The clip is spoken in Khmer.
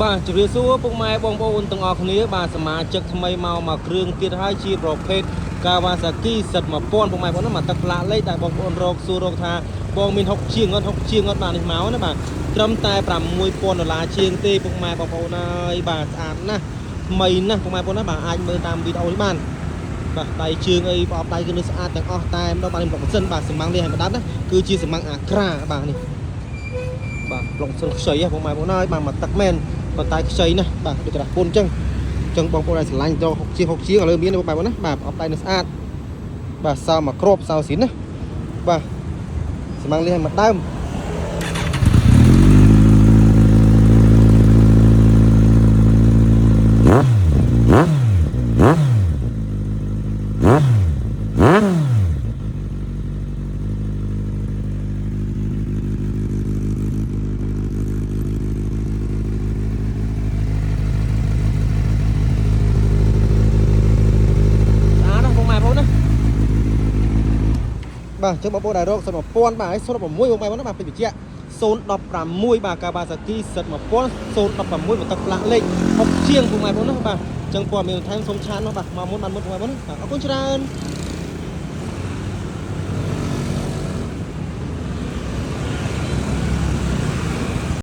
បាទជម្រាបសួរពុកម៉ែបងប្អូនទាំងអស់គ្នាបាទសមាជិកថ្មីមកគ្រឿងទៀតហើយជាប្រភេទ Kawasaki សិត1000ពុកម៉ែបងប្អូនមកទឹកផ្លាកលេខតែបងប្អូនរកសួររកថាបងមាន60ជាងអត់60ជាងអត់បាទនេះមកណាបាទត្រឹមតែ$6000ជាងទេពុកម៉ែបងប្អូនអើយបាទស្អាតណាស់ថ្មីណាស់ពុកម៉ែបងប្អូនណាបាទអាចមើលតាមវីដេអូនេះបានបាទដៃជើងអីប្រអប់ដៃគឺនៅស្អាតទាំងអស់តែម្ដងបាទនេះប្រសិនបាទសម្ងលេខឲ្យម្ដងណាគឺជាសម្ងអាក្រាបាទនេះបាទប្លុកសិនខ្ចីពុកម៉ែបងប្អូនអើយបាទមកទឹកមែនប៉ុន្តែខ្ចីណាស់បាទដូចក្រាស់ពុនអញ្ចឹងបងប្អូនដែលឆ្លាញ់ទៅ60ជាងឥឡូវមានបងប្អូនណាបាទអបដៃនៅស្អាតបាទសោមកគ្របសោស៊ីនណាបាទសម្ងលៀសមកដើមបាទចឹងបងប្អូនដែលរកសិត1000បាទហើយ016បងប្អូនណាបាទពេញវិជ្ជា016បាទ Kawasaki សិត1000 016មកទឹកផ្លាកលេខ60ជាងបងប្អូនណាបាទចឹងព័ត៌មានបន្ថែមសូមឆានមកបាទមកមុនបានមុនបងប្អូនណាបាទអរគុណច្រើន